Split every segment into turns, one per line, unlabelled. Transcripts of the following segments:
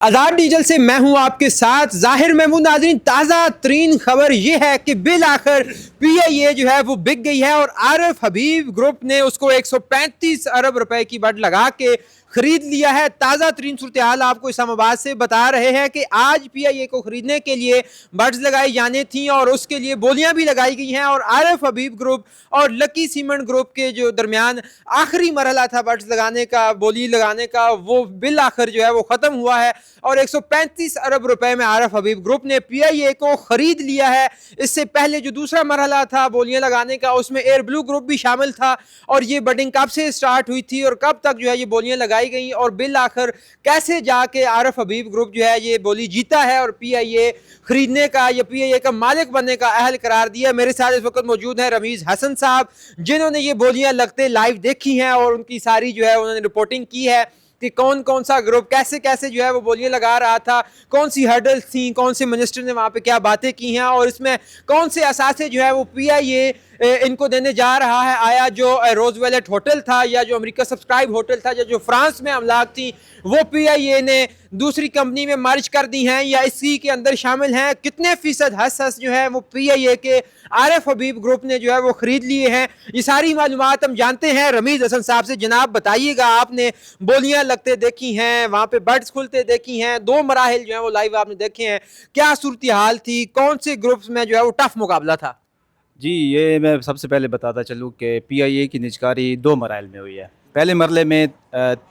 आज़ाद diesel से मैं हूं आपके साथ ज़ाहिर महमूद। नाज़रीन, ताज़ा तरीन खबर यह है कि बिल आखिर PIA जो है वो बिक गई है और आरिफ हबीब ग्रुप ने उसको 135 अरब रुपए की बट लगा के खरीद लिया है। ताज़ा तरीन सूरत हाल आपको इस्लामाबाद से बता रहे हैं कि आज PIA को खरीदने के लिए बड्स लगाई जानी थी और उसके लिए बोलियां भी लगाई गई हैं और आरिफ हबीब ग्रुप और लकी सीमेंट ग्रुप के जो दरमियान आखिरी मरहला था बड्स लगाने का, बोली लगाने का, वो बिल आखिर जो है वो ख़त्म हुआ है और 135 अरब रुपए में आरिफ हबीब ग्रुप ने PIA को खरीद लिया है। इससे पहले जो दूसरा मरहला था बोलियां लगाने का, उसमें एयर ब्लू ग्रुप भी शामिल था और ये बडिंग कब से स्टार्ट हुई थी और कब तक जो है ये बोलियां लगाई गई और बिल आखिर कैसे जाके आरिफ हबीब ग्रुप जो है ये बोली जीता है और PIA खरीदने का या PIA का मालिक बनने का अहल करार दिया। मेरे साथ इस वक्त मौजूद हैं रमीज हसन साहब, जिन्होंने ये बोलियां लगते लाइव देखी हैं और उनकी सारी जो है उन्होंने रिपोर्टिंग की है कि कौन कौन सा ग्रुप कैसे कैसे जो है वो बोलियां लगा रहा था, कौन सी हर्डल्स थी, कौन से मिनिस्टर ने वहाँ पे क्या बातें की हैं और इसमें कौन से असासे जो है वो PIA इनको देने जा रहा है। आया जो रोजवेलेट होटल था या जो अमेरिका सब्सक्राइब होटल था या जो फ्रांस में अमलाक थी वो PIA ने दूसरी कंपनी में मर्ज कर दी हैं या इसी के अंदर शामिल हैं, कितने फीसद हस जो है वो PIA के आरिफ हबीब ग्रुप ने जो है वो खरीद लिए हैं, ये सारी मालूमात हम जानते हैं रमीज हसन साहब से। जनाब बताइएगा, आपने बोलियां लगते देखी हैं, वहाँ पे बर्ड्स खुलते देखी हैं, दो मराहिल जो है वो लाइव आपने देखे हैं, क्या सूरत हाल थी, कौन से ग्रुप्स में जो है वो टफ मुकाबला था?
जी, ये मैं सबसे पहले बताता चलूँ कि PIA की निजकारी दो मराइल में हुई है। पहले मरले में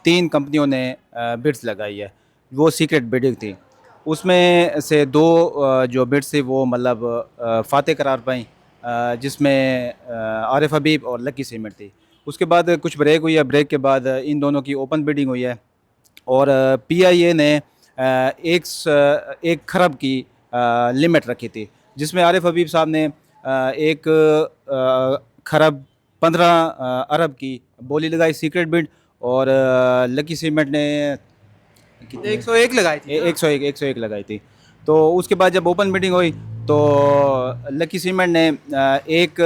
3 कंपनियों ने बिड्स लगाई है, वो सीक्रेट बिडिंग थी। उसमें से 2 जो बिड्स थी वो मतलब फ़ातेह करार पाई, जिसमें आरिफ हबीब और लकी सीमेंट थी। उसके बाद कुछ ब्रेक हुई है, ब्रेक के बाद इन दोनों की ओपन बिडिंग हुई है और PIA ने 1 खरब की लिमिट रखी थी, जिसमें आरिफ हबीब साहब ने 1 खरब 15 अरब की बोली लगाई सीक्रेट बिड और लकी सीमेंट ने
101 लगाई थी।
101 लगाई थी। तो उसके बाद जब ओपन बिडिंग हुई तो लकी सीमेंट ने 1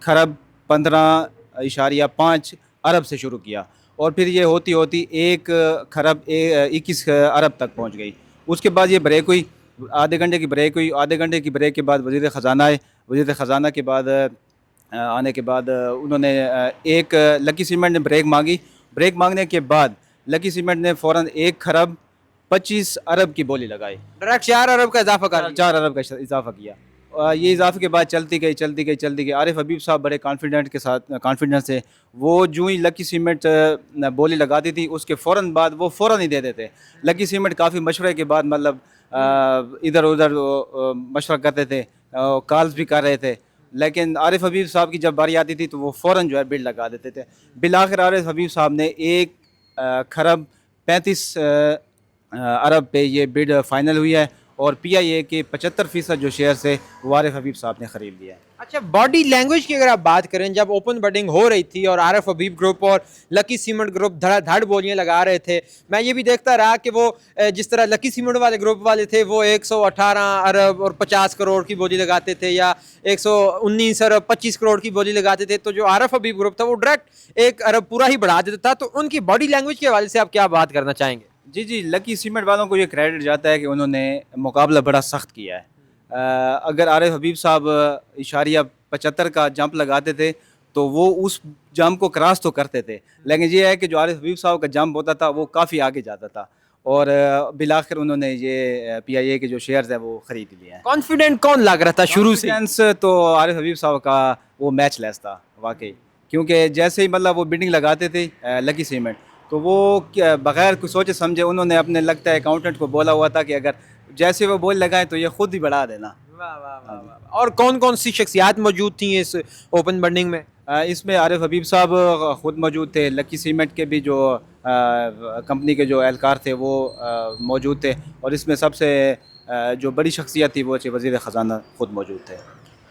खरब 15.5 अरब से शुरू किया और फिर ये होती होती 1 खरब 21 अरब तक पहुंच गई। उसके बाद ये ब्रेक हुई, आधे घंटे की ब्रेक हुई। आधे घंटे की ब्रेक के बाद वज़ीर ख़जाना आए। वज़ीर ख़जाना के बाद आने के बाद उन्होंने एक लकी सीमेंट ने ब्रेक मांगी। ब्रेक मांगने के बाद लकी सीमेंट ने फ़ौरन 1 खरब 25 अरब की बोली लगाई,
डायरेक्ट 4 अरब का इजाफा कर दिया।
4 अरब का इजाफा किया। ये इजाफे के बाद चलती गई। आरिफ हबीब साहब बड़े कॉन्फिडेंस से वो जो ही लकी सीमेंट बोली लगाती थी उसके फ़ौरन बाद वो फ़ौरन ही दे देते। लकी सीमेंट काफ़ी मशवरे के बाद मतलब इधर उधर मशवरा करते थे, कॉल्स भी कर रहे थे, लेकिन आरिफ हबीब साहब की जब बारी आती थी तो वो फ़ौरन जो है बिल लगा देते थे। बिल आखिर आरिफ हबीब साहब ने 1 खरब 35 अरब पे ये बिड फ़ाइनल हुई है और PIA के 75% जो शेयर है वो आरिफ हबीब साहब ने ख़रीद लिया है।
अच्छा, बॉडी लैंग्वेज की अगर आप बात करें, जब ओपन बडिंग हो रही थी और आरिफ हबीब ग्रुप और लकी सीमेंट ग्रुप धड़ाधड़ बोलियां लगा रहे थे, मैं ये भी देखता रहा कि वो जिस तरह लकी सीमेंट वाले ग्रुप वाले थे वो 118 अरब और 50 करोड़ की बोली लगाते थे या 119 अरब 25 करोड़ की बोली लगाते थे, तो जो आरिफ हबीब ग्रुप था वो डायरेक्ट 1 अरब पूरा ही बढ़ा देता था। तो उनकी बॉडी लैंग्वेज के हवाले से आप क्या बात करना चाहेंगे?
जी, लकी सीमेंट वालों को ये क्रेडिट जाता है कि उन्होंने मुकाबला बड़ा सख्त किया है। अगर आरिफ हबीब साहब इशारिया 75 का जंप लगाते थे तो वो उस जंप को क्रॉस तो करते थे, लेकिन ये है कि जो आरिफ हबीब साहब का जंप होता था वो काफ़ी आगे जाता था और बिलाखिर उन्होंने ये PIA के जो शेयर्स हैं वो ख़रीद लिए हैं।
कॉन्फिडेंट कौन लग रहा था शुरू से?
कॉन्फिडेंस तो आरिफ हबीब साहब का वो मैच लेस था वाकई, क्योंकि जैसे ही मतलब वो बिडिंग लगाते थे लकी सीमेंट तो वो बग़ैर कुछ सोचे समझे उन्होंने अपने लगता है अकाउंटेंट को बोला हुआ था कि अगर जैसे वो बोल लगाएं तो ये खुद ही बढ़ा देना।
वाह वाह वाह वाह। और कौन कौन सी शख्सियात मौजूद थी इस ओपन बडिंग में?
इसमें आरिफ हबीब साहब ख़ुद मौजूद थे, लकी सीमेंट के भी जो कंपनी के जो एहलकार थे वो मौजूद थे और इसमें सबसे जो बड़ी शख्सियत थी वो वज़ीर ख़जाना ख़ुद मौजूद थे।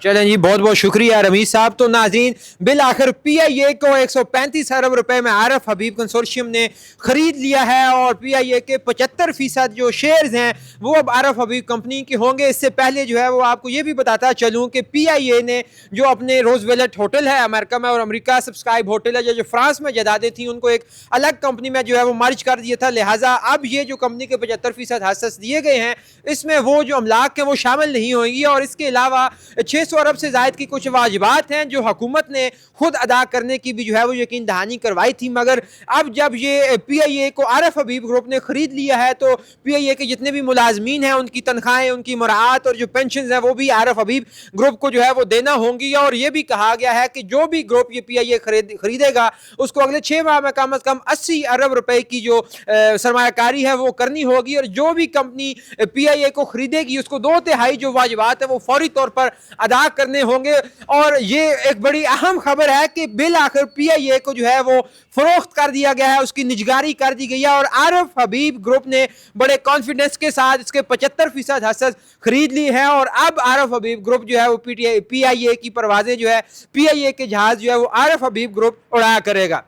चलें जी, बहुत बहुत शुक्रिया रमीज साहब। तो नाज़रीन, बिल आखिर PIA को 135 अरब रुपए में आरफ हबीब कंसोर्शियम ने खरीद लिया है और PIA के 75% जो शेयर्स हैं वो अब आरफ हबीब कंपनी के होंगे। इससे पहले जो है वो आपको ये भी बताता चलूँ कि PIA ने जो अपने रोजवेलेट होटल है अमेरिका में और अमेरिका सब्सक्राइब होटल है जो फ्रांस में जदादे थी, उनको एक अलग कंपनी में जो है वो मर्ज कर दिया था। लिहाजा अब ये जो कंपनी के 75% हासिस दिए गए हैं इसमें वो जो अमलाक हैं वो शामिल नहीं होंगी और इसके अलावा 600 अरब से ज़ायद की कुछ वाजिबात हैं जो हुकूमत ने खुद अदा करने की भी जो है वो यकीन दहानी करवाई थी। मगर अब जब ये PIA को आरफ हबीब ग्रुप ने ख़रीद लिया है तो PIA के जितने भी मुलाजमीन हैं उनकी तनख्वाहें, उनकी मुराआत और जो पेंशन हैं वो भी आरफ हबीब ग्रुप को जो है वो देना होंगी। और ये भी कहा गया है कि जो भी ग्रुप ये PIA खरीदेगा उसको अगले 6 माह में कम अज़ कम 80 अरब रुपए की जो सरमायाकारी है वो करनी होगी और जो भी कंपनी PIA को खरीदेगी उसको 2/3 जो वाजिबात है वो फौरी तौर पर अदा करने होंगे। और ये एक बड़ी अहम खबर है कि बिल आखिर PIA को जो है वो फरोख्त कर दिया गया है, उसकी निजगारी कर दी गई है और आरफ हबीब ग्रुप ने बड़े कॉन्फिडेंस के साथ इसके 75% हस्सद खरीद ली है। और अब आरफ हबीब ग्रुप जो है वो PIA की परवाजें जो है PIA के जहाज जो है वो आरफ हबीब ग्रुप उड़ाया करेगा।